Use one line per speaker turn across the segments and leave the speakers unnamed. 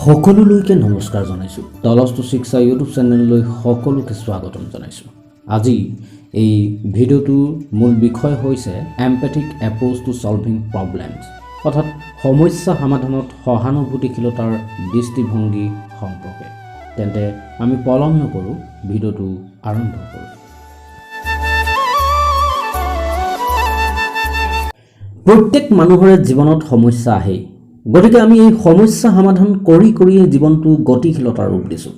সকলোলৈকে নমস্কাৰ জনাইছোঁ। তালাস্তা শিক্ষা ইউটিউব চেনেললৈ সকলোকে স্বাগতম জনাইছোঁ। আজি এই ভিডিঅ'টোৰ মূল বিষয় হৈছে এম্পেথিক এপ্ৰোচ টু সলভিং প্ৰব্লেমছ, অৰ্থাৎ সমস্যা সমাধানত সহানুভূতিশীলতাৰ দৃষ্টিভংগী সম্পৰ্কে। তেন্তে আমি পলম নকৰোঁ, ভিডিঅ'টো আৰম্ভ কৰোঁ। প্ৰত্যেক মানুহৰে জীৱনত সমস্যা আহেই, গতিকে আমি এই সমস্যা সমাধান কৰি জীৱনটো গতিশীলতাৰ ৰূপ দিছোঁ।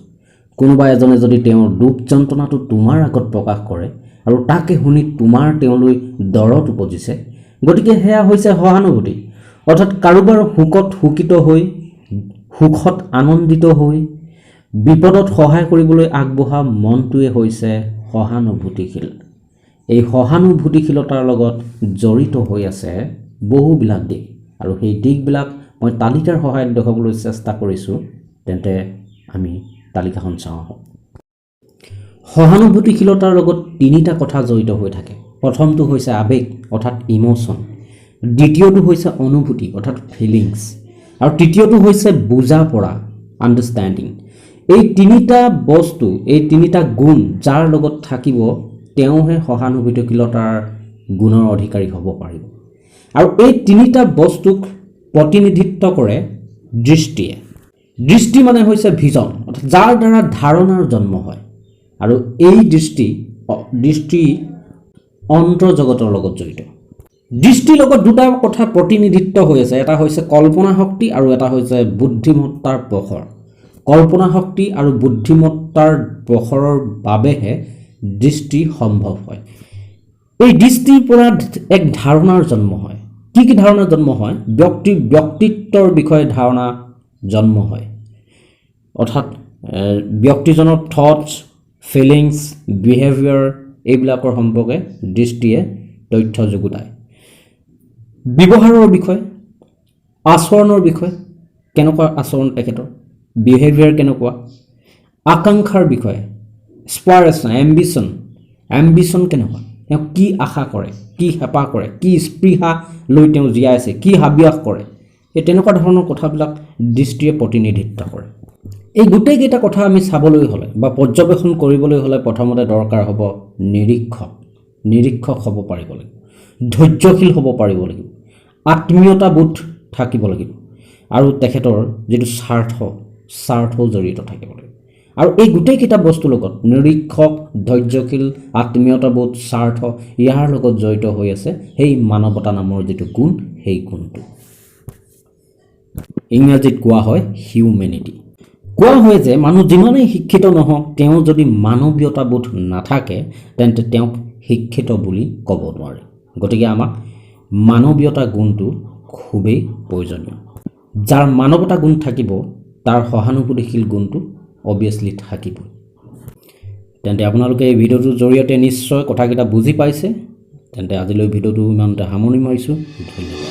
কোনোবা এজনে যদি তেওঁৰ দুখ যন্ত্ৰণাটো তোমাৰ আগত প্ৰকাশ কৰে আৰু তাকে শুনি তোমাৰ তেওঁলৈ দৰদ উপজিছে, গতিকে সেয়া হৈছে সহানুভূতি। অৰ্থাৎ কাৰোবাৰ সুখত সুখিত হৈ, সুখত আনন্দিত হৈ, বিপদত সহায় কৰিবলৈ আগবঢ়া মনটোৱে হৈছে সহানুভূতিশীল। এই সহানুভূতিশীলতাৰ লগত জড়িত হৈ আছে বহুবিলাক দিশ, আৰু সেই দিশবিলাক মই তালিকাৰ সহায়ত দেখাবলৈ চেষ্টা কৰিছোঁ। তেন্তে আমি তালিকাখন চাওঁ। সহানুভূতিশীলতাৰ লগত তিনিটা কথা জড়িত হৈ থাকে। প্ৰথমটো হৈছে আৱেগ অৰ্থাৎ ইম'চন, দ্বিতীয়টো হৈছে অনুভূতি অৰ্থাৎ ফিলিংছ, আৰু তৃতীয়টো হৈছে বুজা পৰা আণ্ডাৰষ্টেণ্ডিং। এই তিনিটা বস্তু, এই তিনিটা গুণ যাৰ লগত থাকিব তেওঁহে সহানুভূতিশীলতাৰ গুণৰ অধিকাৰী হ'ব পাৰিব। আৰু এই তিনিটা বস্তুক প্ৰতিনিধিত্ব কৰে দৃষ্টিয়ে। দৃষ্টি মানে হৈছে ভিজন, অৰ্থাৎ যাৰ দ্বাৰা ধাৰণাৰ জন্ম হয়, আৰু এই দৃষ্টি অন্তৰ্জগতৰ লগত জড়িত। দৃষ্টিৰ লগত দুটা কথা প্ৰতিনিধিত্ব হৈ আছে, এটা হৈছে কল্পনা শক্তি আৰু এটা হৈছে বুদ্ধিমত্তাৰ প্ৰখৰ। কল্পনা শক্তি আৰু বুদ্ধিমত্তাৰ প্ৰখৰৰ বাবেহে দৃষ্টি সম্ভৱ হয়। এই দৃষ্টিৰ পৰা এক ধাৰণাৰ জন্ম হয়। কি ধাৰণা জন্ম হয়? ব্যক্তিত্বৰ বিষয়ে ধাৰণা জন্ম হয়। অৰ্থাৎ ব্যক্তিজনৰ থটছ, ফিলিংছ, বিহেভিয়াৰ এইবিলাকৰ সম্পৰ্কে দৃষ্টিয়ে তথ্য যোগায়। ব্যৱহাৰৰ বিষয়ে, আচৰণৰ বিষয়ে, কেনেকুৱা আচৰণ তেখেতৰ, বিহেভিয়াৰ কেনেকুৱা, আকাংক্ষাৰ বিষয়ে, এস্পাইৰেশ্যন, এম্বিশ্যন কেনেকুৱা, তেওঁ কি আশা কৰে, কি হেঁপাহ কৰে, কি স্পৃহা লৈ তেওঁ জীয়াই আছে, কি হাবিয়াস কৰে, এই তেনেকুৱা ধৰণৰ কথাবিলাক দৃষ্টিয়ে প্ৰতিনিধিত্ব কৰে। এই গোটেইকেইটা কথা আমি চাবলৈ হ'লে বা পৰ্যবেক্ষণ কৰিবলৈ হ'লে প্ৰথমতে দৰকাৰ হ'ব নিৰীক্ষক হ'ব পাৰিব লাগিব, ধৈৰ্যশীল হ'ব পাৰিব লাগিব, আত্মীয়তাবোধ থাকিব লাগিব, আৰু তেখেতৰ যিটো স্বাৰ্থ জড়িত থাকিব লাগিব। আৰু এই গোটেইকেইটা বস্তুৰ লগত নিৰীক্ষক, ধৈৰ্যশীল, আত্মীয়তাবোধ, স্বাৰ্থ ইয়াৰ লগত জড়িত হৈ আছে সেই মানৱতা নামৰ যিটো গুণ, সেই গুণটো ইংৰাজীত কোৱা হয় হিউমেনিটি। কোৱা হয় যে মানুহ যিমানেই শিক্ষিত নহওক, তেওঁ যদি মানৱীয়তাবোধ নাথাকে তেন্তে তেওঁক শিক্ষিত বুলি ক'ব নোৱাৰে। গতিকে আমাক মানৱীয়তা গুণটো খুবেই প্ৰয়োজনীয়। যাৰ মানৱতা গুণ থাকিব তাৰ সহানুভূতিশীল গুণটো অবভিয়াছলি থাকিব। তেন্তে আপোনালোকে এই ভিডিঅ'টোৰ জৰিয়তে নিশ্চয় কথাকেইটা বুজি পাইছে। তেন্তে আজিলৈ ভিডিঅ'টো ইমানতে সামৰণি মাৰিছোঁ। ধন্যবাদ।